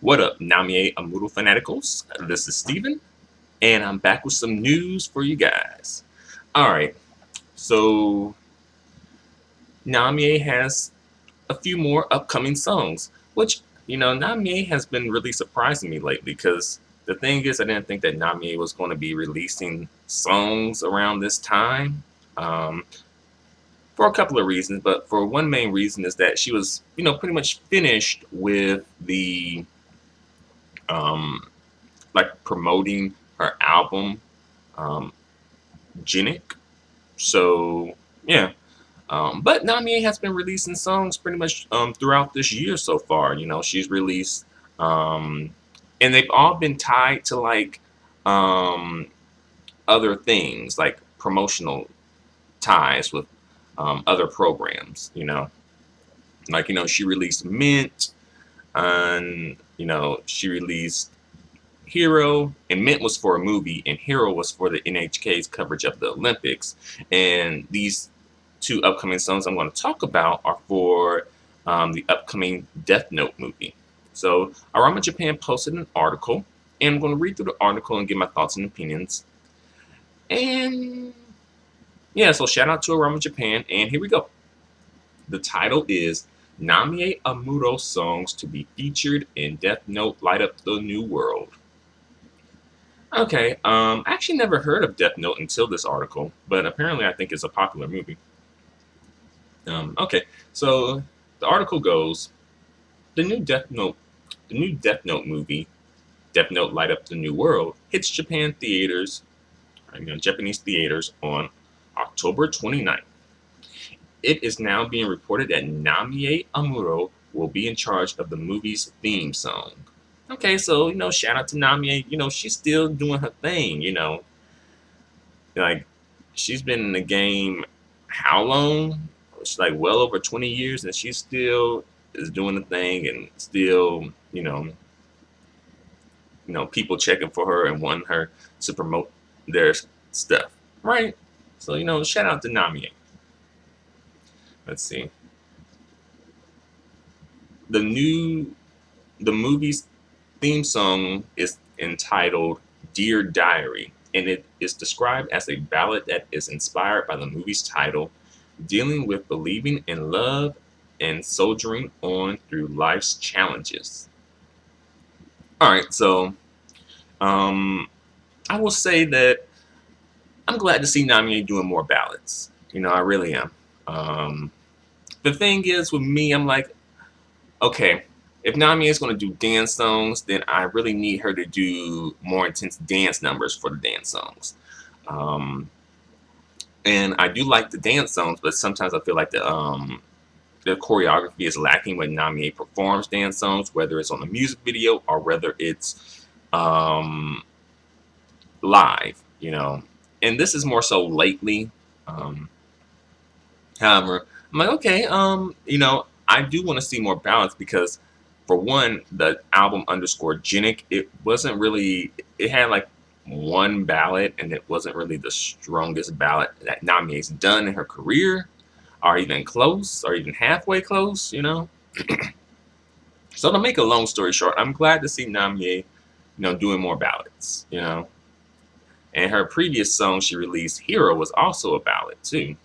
What up, Namie Amuro fanaticals? This is Steven, and I'm back with some news for you guys. Alright, so Namie has a few more upcoming songs, which, Namie has been really surprising me lately because the thing is, I didn't think that Namie was going to be releasing songs around this time. Um, for a couple of reasons, but for one main reason is that she was, pretty much finished with the um, like promoting her album, um, Genic. So yeah, but Namie has been releasing songs pretty much throughout this year so far. She's released, um, and they've all been tied to like um, other things, like promotional ties with other programs. She released Mint, and she released Hero, and Mint was for a movie, and Hero was for the NHK's coverage of the Olympics. And these two upcoming songs I'm going to talk about are for the upcoming Death Note movie. So, Arama Japan posted an article, and I'm going to read through the article and give my thoughts and opinions. And yeah, so shout out to Arama Japan, and here we go. The title is Namie Amuro songs to be featured in Death Note Light Up the New World. Okay, I actually never heard of Death Note until this article, but apparently I think it's a popular movie. Okay, so the article goes, the new Death Note movie, Death Note Light Up the New World, hits Japanese theaters on October 29th. It is now being reported that Namie Amuro will be in charge of the movie's theme song. Okay, so shout out to Namie. She's still doing her thing. Like she's been in the game how long? It's like well over 20 years, and she still is doing the thing, and still people checking for her and wanting her to promote their stuff, right? So shout out to Namie. Let's see. The new the movie's theme song is entitled Dear Diary, and it is described as a ballad that is inspired by the movie's title, dealing with believing in love and soldiering on through life's challenges. All right, so um, I will say that I'm glad to see Namie doing more ballads. I really am. Um, the thing is with me, I'm like, okay, if Namie is going to do dance songs, then I really need her to do more intense dance numbers for the dance songs. Um, and I do like the dance songs, but sometimes I feel like the choreography is lacking when Namie performs dance songs, whether it's on the music video or whether it's um, live. And this is more so lately. Um, However, I'm like, okay, I do want to see more balance because, for one, the album underscore Genic, it wasn't really, it had like one ballad, and it wasn't really the strongest ballad that Namie's done in her career, or even close, or even halfway close. So to make a long story short, I'm glad to see Namie, doing more ballads. And her previous song she released, Hero, was also a ballad too.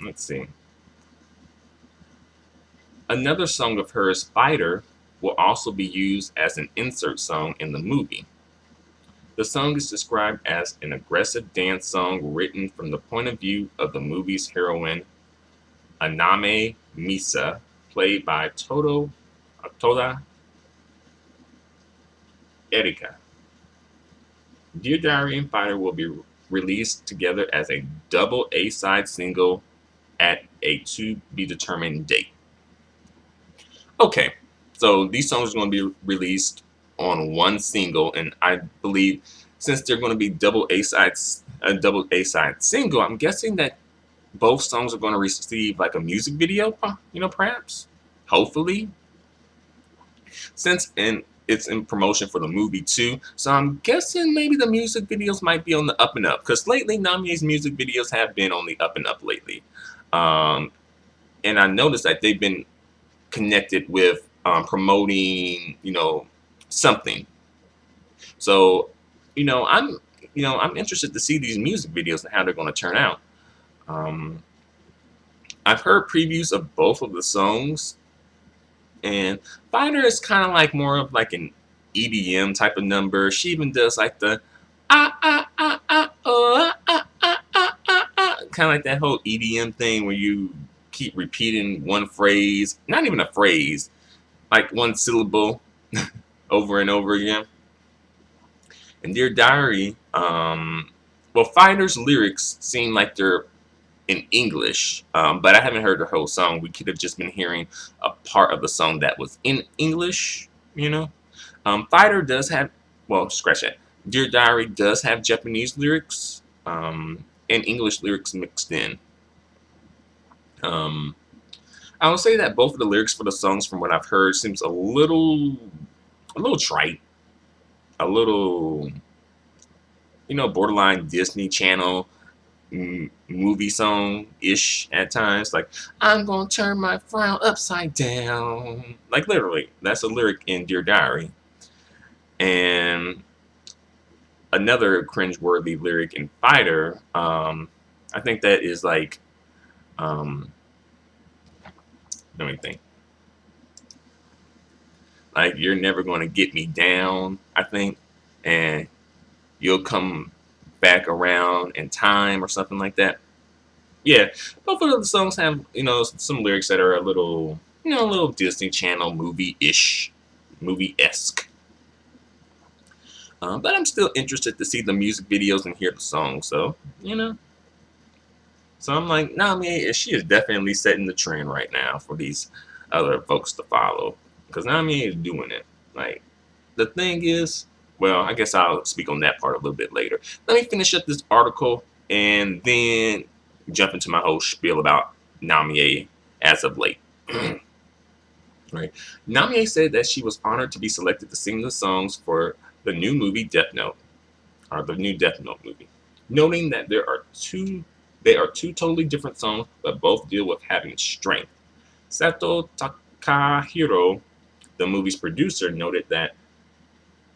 Let's see. Another song of hers, Fighter, will also be used as an insert song in the movie. The song is described as an aggressive dance song written from the point of view of the movie's heroine, Aname Misa, played by Toda Erika. Dear Diary and Fighter will be released together as a double A-side single at a to-be-determined date. Okay, so these songs are going to be released on one single, and I believe since they're going to be a double A-side single, I'm guessing that both songs are going to receive like a music video, perhaps, hopefully, since it's in promotion for the movie too. So I'm guessing maybe the music videos might be on the up and up because lately Namie's music videos have been on the up and up lately. And I noticed that they've been connected with promoting, something. So, I'm interested to see these music videos and how they're going to turn out. Um, I've heard previews of both of the songs, and Fighter is kind of like more of like an EDM type of number. She even does like the kind of like that whole EDM thing where you keep repeating one phrase, not even a phrase, like one syllable over and over again. And Dear Diary, well, Fighter's lyrics seem like they're in English, but I haven't heard the whole song. We could have just been hearing a part of the song that was in English. Fighter does have, well, scratch that. Dear Diary does have Japanese lyrics and English lyrics mixed in. Um, I will say that both of the lyrics for the songs, from what I've heard, seems a little trite, a little, borderline Disney Channel movie song ish at times. Like, I'm gonna turn my frown upside down. Like, literally, that's a lyric in Dear Diary. And another cringeworthy lyric in Fighter, I think that is like, let me think. Like, you're never going to get me down, I think. And you'll come back around in time or something like that. Yeah, both of the songs have, some lyrics that are a little Disney Channel movie-ish, movie-esque. But I'm still interested to see the music videos and hear the songs, so. So I'm like, Namie, she is definitely setting the trend right now for these other folks to follow. Because Namie is doing it. Like, the thing is, well, I guess I'll speak on that part a little bit later. Let me finish up this article and then jump into my whole spiel about Namie as of late. Right. Namie said that she was honored to be selected to sing the songs for the new movie Death Note, or the new Death Note movie, noting that they are two totally different songs, but both deal with having strength. Sato Takahiro, the movie's producer, noted that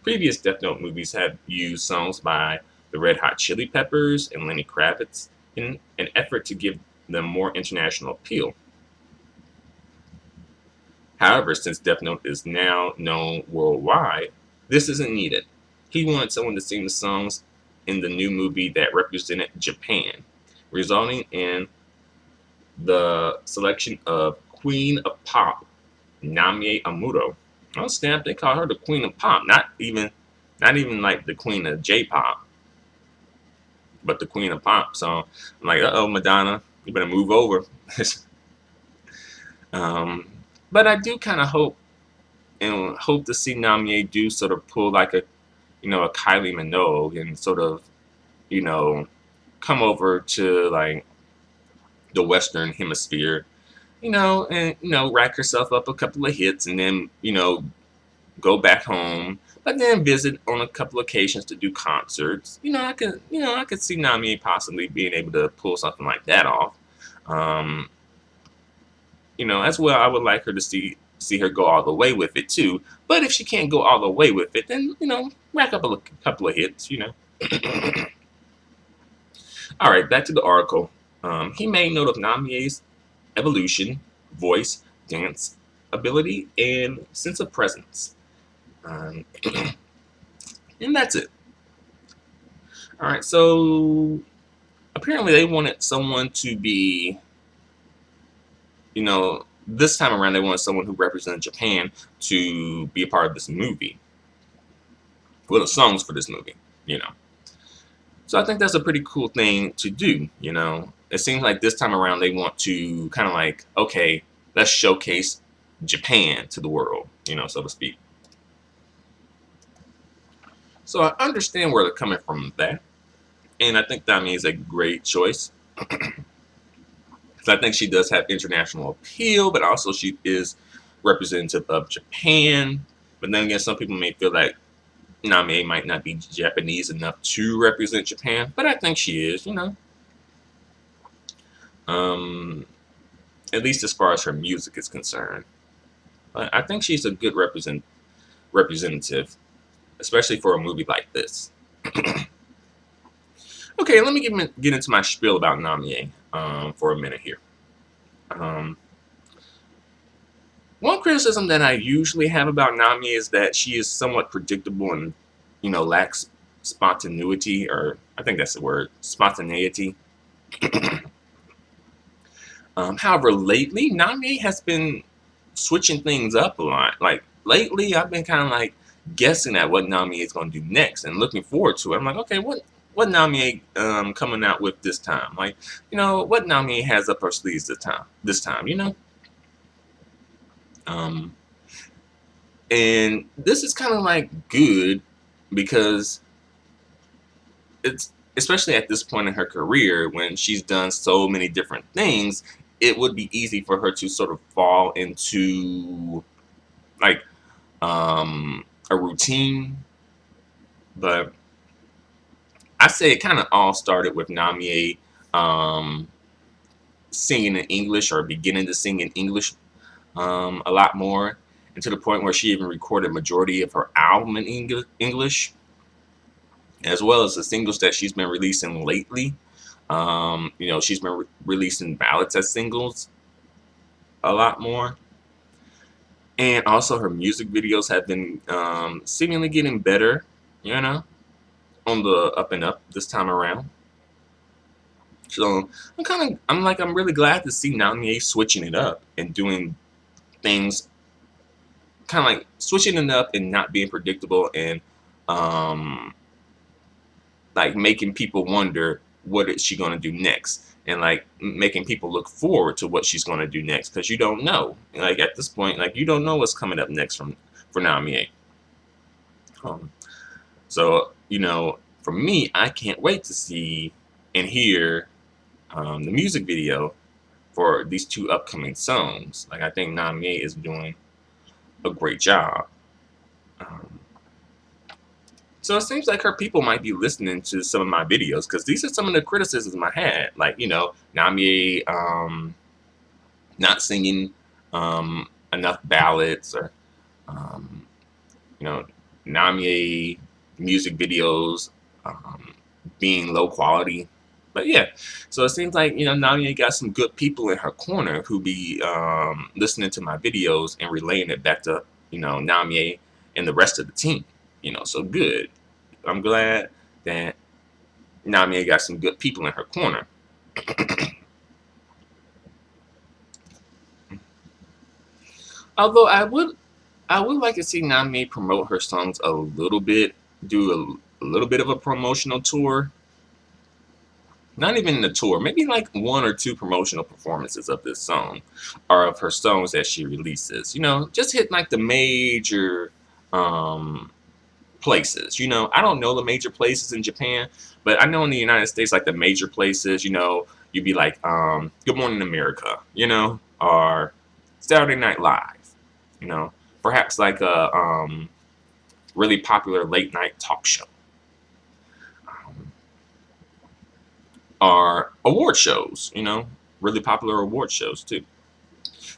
previous Death Note movies have used songs by the Red Hot Chili Peppers and Lenny Kravitz in an effort to give them more international appeal. However, since Death Note is now known worldwide, this isn't needed. He wanted someone to sing the songs in the new movie that represented Japan, resulting in the selection of Queen of Pop, Namie Amuro. Oh snap! They call her the Queen of Pop, not even like the Queen of J-pop, but the Queen of Pop. So I'm like, uh oh, Madonna, you better move over. But I do kind of hope to see Namie do sort of pull like a Kylie Minogue and sort of you know come over to like the Western Hemisphere, and rack herself up a couple of hits and then go back home, but then visit on a couple of occasions to do concerts. I could see Namie possibly being able to pull something like that off. Um, as well, I would like her to see her go all the way with it too. But if she can't go all the way with it, then rack up a couple of hits. All right, back to the article. He made note of Namie's evolution, voice, dance ability, and sense of presence. And that's it. All right, so apparently they wanted someone to be, this time around they wanted someone who represented Japan to be a part of this movie. Well, the songs for this movie. So I think that's a pretty cool thing to do. It seems like this time around they want to kind of like, okay, let's showcase Japan to the world, so to speak. So I understand where they're coming from with that. And I think Namie is a great choice. Because I think she does have international appeal, but also she is representative of Japan. But then again, some people may feel like Namie might not be Japanese enough to represent Japan, but I think she is, at least as far as her music is concerned. But I think she's a good representative, especially for a movie like this. Okay, let me get into my spiel about Namie for a minute here. Um, One criticism that I usually have about Namie is that she is somewhat predictable and, lacks spontaneity, or I think that's the word, spontaneity. However, lately, Namie has been switching things up a lot. Like, lately, I've been kind of like guessing at what Namie is going to do next and looking forward to it. I'm like, okay, what Namie coming out with this time? Like, what Namie has up her sleeves this time. Um, and this is kind of like good because it's especially at this point in her career when she's done so many different things, it would be easy for her to sort of fall into like a routine. But I say it kind of all started with Namie um, singing in English or beginning to sing in English a lot more, and to the point where she even recorded majority of her album in English, as well as the singles that she's been releasing lately. She's been releasing ballads as singles a lot more. And also her music videos have been seemingly getting better, on the up and up this time around. So I'm really glad to see Namie switching it up and doing things kind of like switching it up and not being predictable and um, like making people wonder what is she going to do next, and like making people look forward to what she's going to do next, because you don't know, like at this point, like you don't know what's coming up next for Namie. um, so for me, I can't wait to see and hear the music video for these two upcoming songs. Like, I think Namie is doing a great job. um, So it seems like her people might be listening to some of my videos, because these are some of the criticisms I had. Like, Namie not singing enough ballads, or, um, you know, Namie music videos being low quality. But yeah, so it seems like, Namie got some good people in her corner who be listening to my videos and relaying it back to, Namie and the rest of the team. So good. I'm glad that Namie got some good people in her corner. Although I would like to see Namie promote her songs a little bit, do a little bit of a promotional tour. Not even the tour, maybe like one or two promotional performances of this song, or of her songs that she releases. Just hit like the major um, places. I don't know the major places in Japan, but I know in the United States, like the major places, you'd be like, Good Morning America, or Saturday Night Live, you know, perhaps like a really popular late night talk show, um, or award shows, really popular award shows too.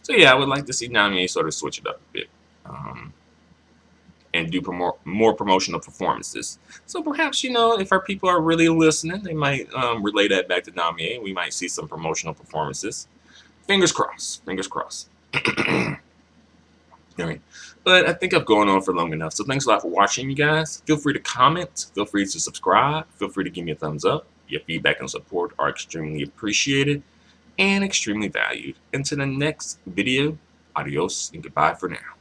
So yeah, I would like to see Namie sort of switch it up a bit. And do more promotional performances. So perhaps, if our people are really listening, they might relay that back to Namie. We might see some promotional performances. Fingers crossed. Fingers crossed. All right. But I think I've gone on for long enough. So thanks a lot for watching, you guys. Feel free to comment. Feel free to subscribe. Feel free to give me a thumbs up. Your feedback and support are extremely appreciated and extremely valued. Until the next video, adios and goodbye for now.